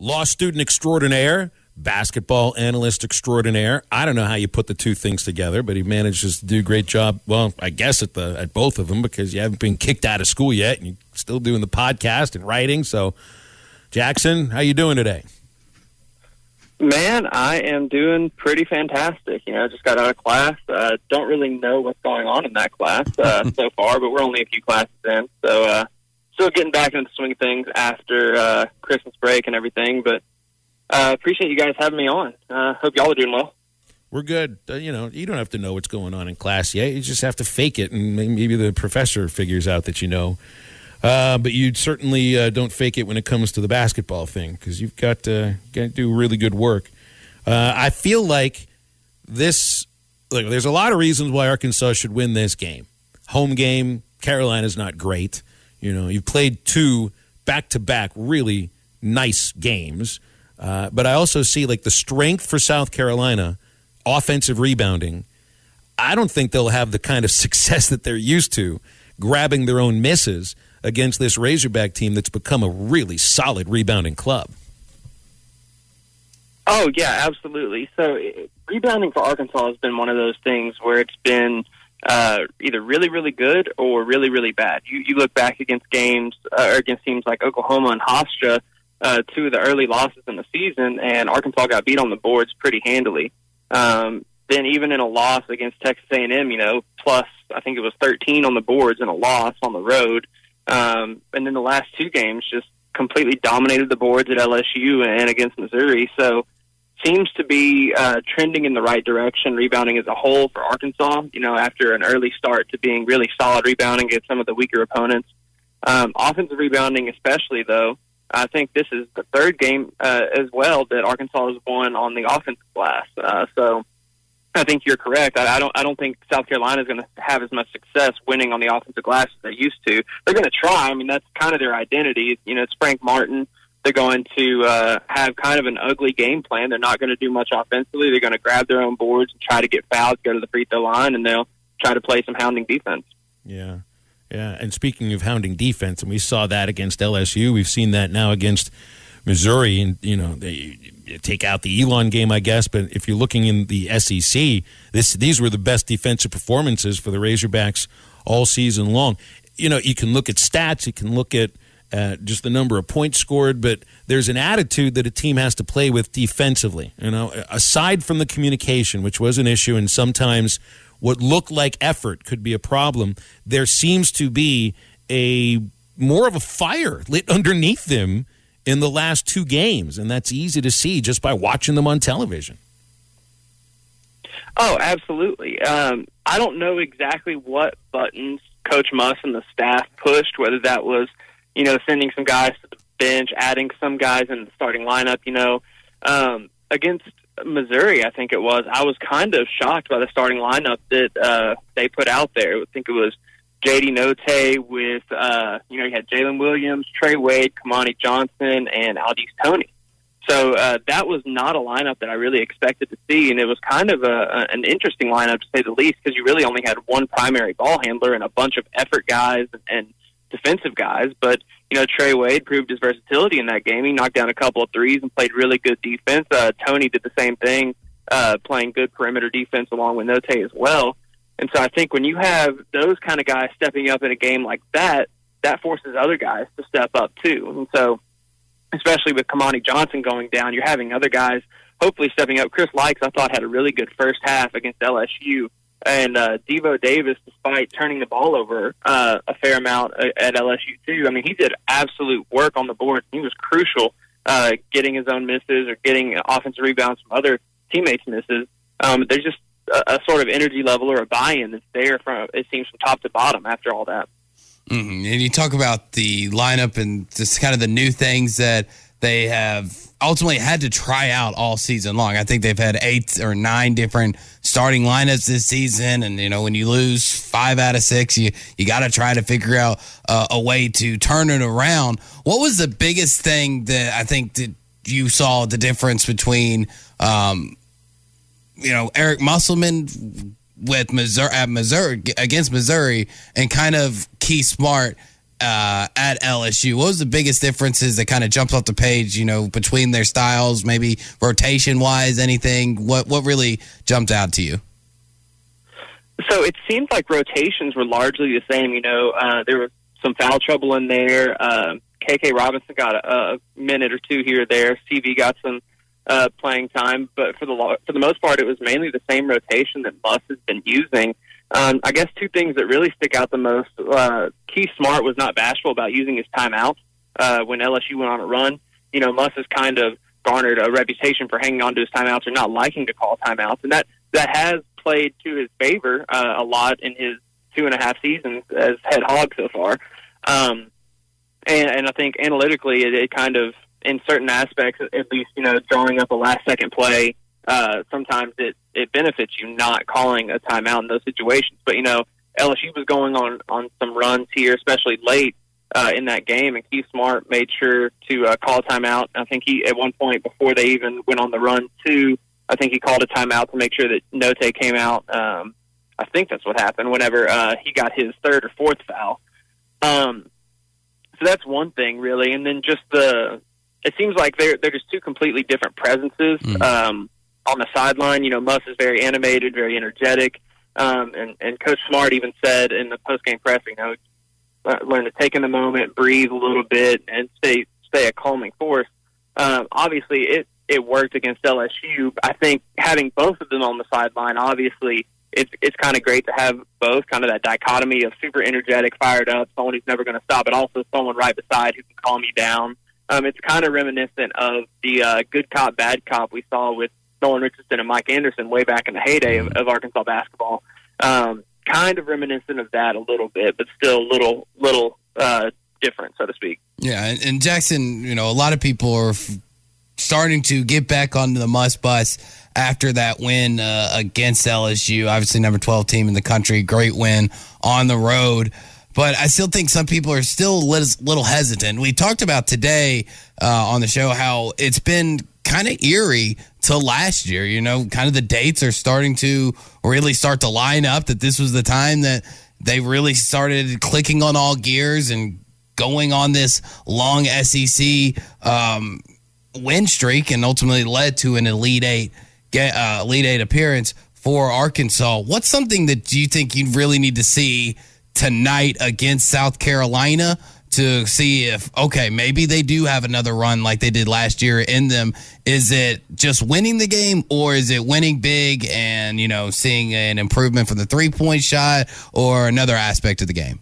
law student extraordinaire, basketball analyst extraordinaire. I don't know how you put the two things together, but he manages to do a great job. Well, I guess at both of them, because you haven't been kicked out of school yet, and you're still doing the podcast and writing. So, Jackson, how you doing today? Man, I am doing pretty fantastic. I just got out of class. Don't really know what's going on in that class so far, but we're only a few classes in. So still getting back into the swing of things after Christmas break and everything. But appreciate you guys having me on. Hope y'all are doing well. We're good. You don't have to know what's going on in class yet. You just have to fake it, and maybe the professor figures out that you know. But you certainly don't fake it when it comes to the basketball thing, because you've got to do really good work. I feel like there's a lot of reasons why Arkansas should win this game. Home game, Carolina's not great. You've played 2 back-to-back really nice games. But I also see the strength for South Carolina, offensive rebounding. I don't think they'll have the kind of success that they're used to grabbing their own misses against this Razorback team that's become a really solid rebounding club. Oh, yeah, absolutely. So rebounding for Arkansas has been one of those things where it's been either really, really good or really, really bad. You look back against games or against teams like Oklahoma and Hofstra, 2 of the early losses in the season, and Arkansas got beat on the boards pretty handily. Then even in a loss against Texas A&M, plus I think it was 13 on the boards and a loss on the road. And then the last 2 games just completely dominated the boards at LSU and against Missouri. So seems to be trending in the right direction, rebounding as a whole for Arkansas, after an early start to being really solid rebounding against some of the weaker opponents. Offensive rebounding especially, though, I think this is the 3rd game as well that Arkansas has won on the offensive glass. So I think you're correct. I don't think South Carolina is going to have as much success winning on the offensive glass as they used to. They're going to try. I mean, that's kind of their identity. It's Frank Martin. They're going to have kind of an ugly game plan. They're not going to do much offensively. They're going to grab their own boards and try to get fouled, go to the free throw line, and they'll try to play some hounding defense. Yeah. Yeah, and speaking of hounding defense, and we saw that against LSU, we've seen that now against Missouri, and they take out the Elon game, I guess. But if you're looking in the SEC, these were the best defensive performances for the Razorbacks all season long. You can look at stats, you can look at just the number of points scored, but there's an attitude that a team has to play with defensively. Aside from the communication, which was an issue, and sometimes what looked like effort could be a problem, there seems to be more of a fire lit underneath them in the last 2 games, and that's easy to see just by watching them on television. Oh, absolutely. I don't know exactly what buttons Coach Muss and the staff pushed, whether that was, sending some guys to the bench, adding some guys in the starting lineup, against Missouri, I think it was. I was kind of shocked by the starting lineup that they put out there. I think it was J.D. Note with, you had Jalen Williams, Trey Wade, Kamani Johnson, and Aldis Toney. So that was not a lineup that I really expected to see, and it was kind of an interesting lineup, to say the least, because you really only had one primary ball handler and a bunch of effort guys and defensive guys. But, Trey Wade proved his versatility in that game. He knocked down a couple of threes and played really good defense. Toney did the same thing, playing good perimeter defense along with Note as well. And so I think when you have those kind of guys stepping up in a game like that, that forces other guys to step up too. And so, especially with Kamani Johnson going down, you're having other guys hopefully stepping up. Chris Likes, I thought, had a really good first half against LSU. And Devo Davis, despite turning the ball over a fair amount at LSU too, I mean, he did absolute work on the board. He was crucial getting his own misses or getting offensive rebounds from other teammates' misses. There's just a sort of energy level or a buy-in that's there from, it seems, from top to bottom after all that. Mm-hmm. And you talk about the lineup and just kind of the new things that they have ultimately had to try out all season long. I think they've had 8 or 9 different starting lineups this season. And, when you lose 5 out of 6, you got to try to figure out a way to turn it around. What was the biggest thing that I think that you saw the difference between, Eric Musselman with Missouri against Missouri, and kind of Keith Smart at LSU. What was the biggest differences that kind of jumped off the page, between their styles, maybe rotation-wise, anything? What really jumped out to you? So it seemed like rotations were largely the same. There was some foul trouble in there. KK Robinson got a minute or two here or there. CV got some playing time, but for the most part, it was mainly the same rotation that Muss has been using. I guess two things that really stick out the most. Keith Smart was not bashful about using his timeouts when LSU went on a run. Muss has kind of garnered a reputation for hanging on to his timeouts or not liking to call timeouts, and that has played to his favor a lot in his 2.5 seasons as head hog so far. And I think analytically it kind of, in certain aspects, at least, drawing up a last-second play, sometimes it benefits you not calling a timeout in those situations. But, LSU was going on some runs here, especially late in that game, and Keith Smart made sure to call a timeout. I think he, at one point before they even went on the run too, I think he called a timeout to make sure that Note came out. I think that's what happened whenever he got his third or fourth foul. So that's one thing, really. And then just it seems like they're just two completely different presences on the sideline. Muss is very animated, very energetic. And Coach Smart even said in the post-game press, learn to take in the moment, breathe a little bit, and stay a calming force. Obviously, it worked against LSU. I think having both of them on the sideline, obviously, it's kind of great to have both, kind of that dichotomy of super energetic, fired up, someone who's never going to stop, but also someone right beside who can calm you down. It's kind of reminiscent of the good cop, bad cop we saw with Nolan Richardson and Mike Anderson way back in the heyday of Arkansas basketball. Kind of reminiscent of that a little bit, but still a little different, so to speak. Yeah, and Jackson, a lot of people are starting to get back onto the Muss bus after that win against LSU. Obviously, number 12 team in the country, great win on the road. But I still think some people are still a little hesitant. We talked about today on the show how it's been kind of eerie to last year. Kind of the dates are starting to really start to line up, that this was the time that they really started clicking on all gears and going on this long SEC win streak, and ultimately led to an Elite Eight appearance for Arkansas. What's something that you think you really need to see tonight against South Carolina to see if, okay, maybe they do have another run like they did last year in them? Is it just winning the game, or is it winning big and, seeing an improvement from the 3-point shot, or another aspect of the game?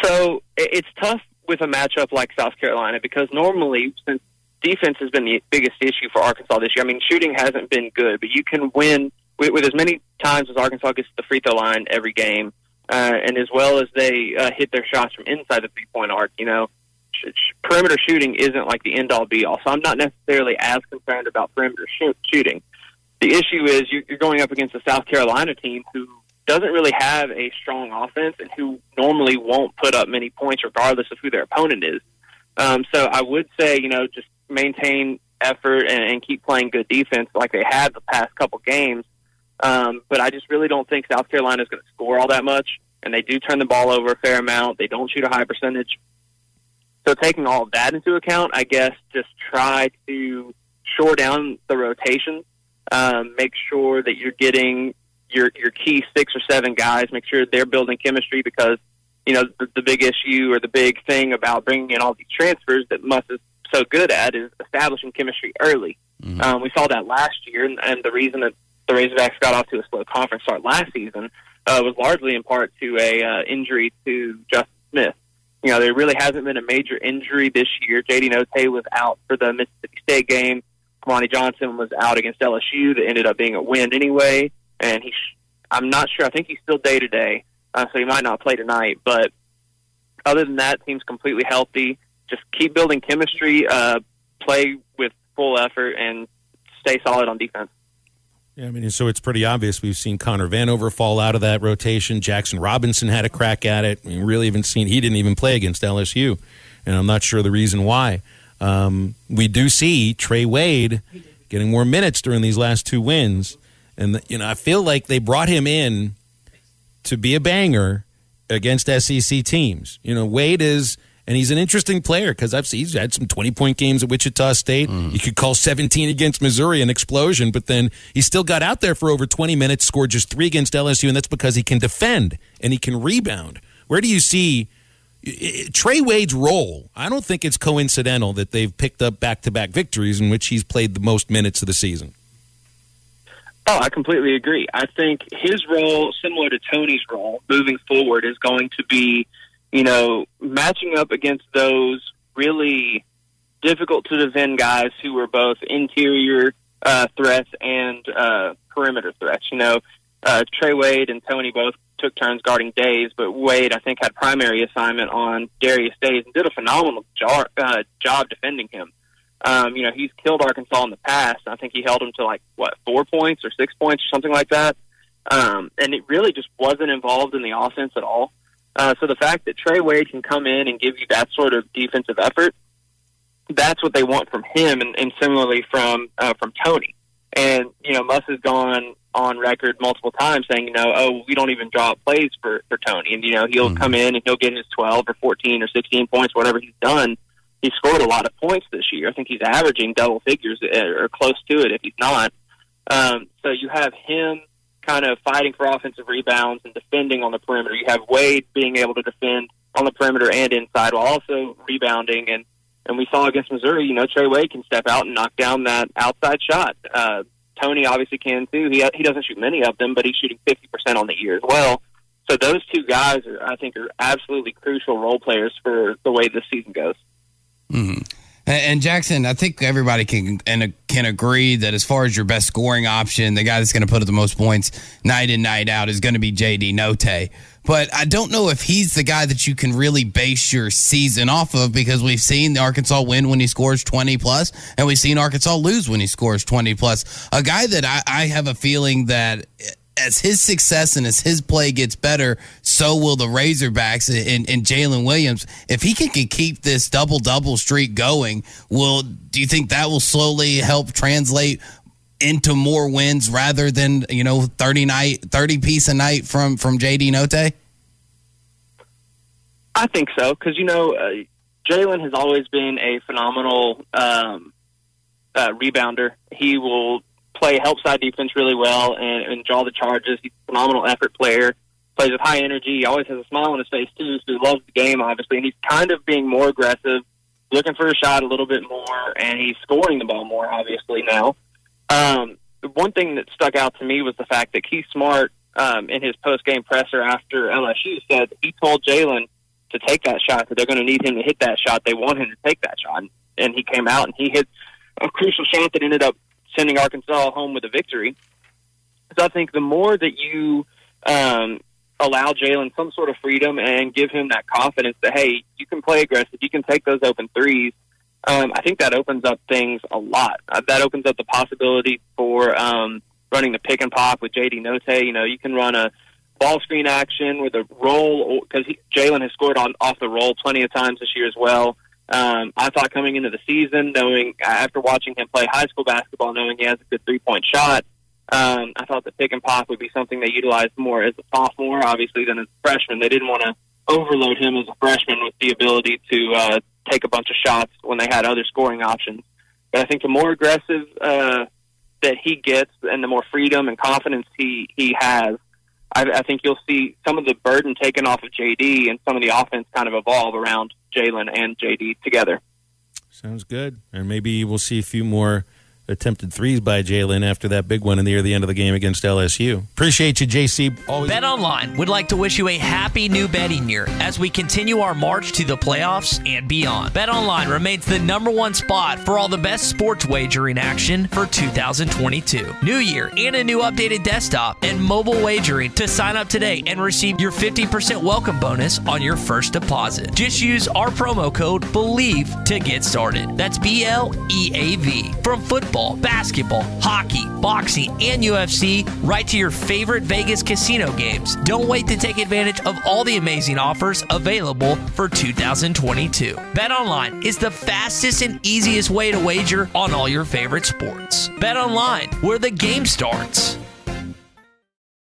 So it's tough with a matchup like South Carolina, because normally, since defense has been the biggest issue for Arkansas this year, shooting hasn't been good, but you can win with as many times as Arkansas gets to the free throw line every game, and as well as they hit their shots from inside the 3-point arc. Perimeter shooting isn't like the end-all be-all, so I'm not necessarily as concerned about perimeter shooting. The issue is you're going up against a South Carolina team who doesn't really have a strong offense and who normally won't put up many points regardless of who their opponent is. So I would say, just maintain effort and keep playing good defense like they had the past couple games. But I just really don't think South Carolina is going to score all that much, and they do turn the ball over a fair amount. They don't shoot a high percentage. So taking all of that into account, I guess just try to shore down the rotation, make sure that you're getting your key 6 or 7 guys, make sure they're building chemistry, because, the big issue or the big thing about bringing in all these transfers that Muss is so good at is establishing chemistry early. Mm-hmm. We saw that last year, and the reason that the Razorbacks got off to a slow conference start last season was largely in part to a injury to Justin Smith. There really hasn't been a major injury this year. J.D. Note was out for the Mississippi State game. Kamani Johnson was out against LSU. That ended up being a win anyway. And I'm not sure. I think he's still day-to-day, so he might not play tonight. But other than that, team's completely healthy. Just keep building chemistry, play with full effort, and stay solid on defense. Yeah, so it's pretty obvious. We've seen Connor Vanover fall out of that rotation. Jackson Robinson had a crack at it. We really haven't seen – he didn't even play against LSU, and I'm not sure the reason why. We do see Trey Wade getting more minutes during these last 2 wins. And, I feel like they brought him in to be a banger, against SEC teams. Wade is, and he's an interesting player because he's had some 20-point games at Wichita State. You could call 17 against Missouri an explosion, but then he still got out there for over 20 minutes, scored just 3 against LSU, and that's because he can defend and he can rebound. Where do you see Trey Wade's role? I don't think it's coincidental that they've picked up back-to-back victories in which he's played the most minutes of the season. Oh, I completely agree. I think his role, similar to Tony's role, moving forward, is going to be, matching up against those really difficult to defend guys who are both interior threats and perimeter threats. Trey Wade and Tony both took turns guarding Days, but Wade, I think, had primary assignment on Darius Days and did a phenomenal job defending him. He's killed Arkansas in the past. I think he held him to 4 points or 6 points or something like that. And it really just wasn't involved in the offense at all. So the fact that Trey Wade can come in and give you that sort of defensive effort, that's what they want from him, and similarly from Tony. And, Muss has gone on record multiple times saying, we don't even draw up plays for Tony. And, he'll come in and he'll get his 12 or 14 or 16 points, whatever he's done. He scored a lot of points this year. I think he's averaging double figures or close to it if he's not. So you have him kind of fighting for offensive rebounds and defending on the perimeter. You have Wade being able to defend on the perimeter and inside while also rebounding. And we saw against Missouri, Trey Wade can step out and knock down that outside shot. Tony obviously can too. He doesn't shoot many of them, but he's shooting 50% on the year as well. So those two guys, I think, are absolutely crucial role players for the way this season goes. Mm-hmm. And Jackson, I think everybody can agree that as far as your best scoring option, the guy that's going to put up the most points night in, night out is going to be J.D. Notae. But I don't know if he's the guy that you can really base your season off of, because we've seen Arkansas win when he scores 20-plus, and we've seen Arkansas lose when he scores 20-plus. A guy that I have a feeling that as his success and as his play gets better, so will the Razorbacks and Jalen Williams. If he can keep this double-double streak going, do you think that will slowly help translate into more wins rather than 30 piece a night from J.D. Notae? I think so, because Jalen has always been a phenomenal rebounder. He will play help side defense really well and draw the charges. He's a phenomenal effort player, plays with high energy. He always has a smile on his face too, so he loves the game, obviously, and he's kind of being more aggressive, looking for a shot a little bit more, and he's scoring the ball more, obviously, now. The one thing that stuck out to me was the fact that Keith Smart, in his post-game presser after LSU, said he told Jalen to take that shot, that they're going to need him to hit that shot. They want him to take that shot. And he came out and he hit a crucial shot that ended up sending Arkansas home with a victory. So I think the more that you allow Jalen some sort of freedom and give him that confidence that, hey, you can play aggressive, you can take those open threes, I think that opens up things a lot. That opens up the possibility for running the pick and pop with J.D. Notae. You can run a ball screen action with a roll, because Jalen has scored off the roll plenty of times this year as well. I thought coming into the season, after watching him play high school basketball, knowing he has a good three-point shot, I thought the pick and pop would be something they utilized more as a sophomore, obviously, than as a freshman. They didn't want to overload him as a freshman with the ability to take a bunch of shots when they had other scoring options. But I think the more aggressive that he gets and the more freedom and confidence he has, I think you'll see some of the burden taken off of JD and some of the offense kind of evolve around Jalen and JD together. Sounds good. And maybe we'll see a few more attempted threes by Jalen after that big one near the end of the game against LSU. Appreciate you, JC. Always. BetOnline would like to wish you a happy new betting year as we continue our march to the playoffs and beyond. BetOnline remains the #1 spot for all the best sports wagering action for 2022. New year and a new updated desktop and mobile wagering to sign up today and receive your 50% welcome bonus on your first deposit. Just use our promo code BELIEVE to get started. That's BLEAV. From football, basketball, hockey, boxing, and UFC, right to your favorite Vegas casino games. Don't wait to take advantage of all the amazing offers available for 2022. BetOnline is the fastest and easiest way to wager on all your favorite sports. BetOnline, where the game starts.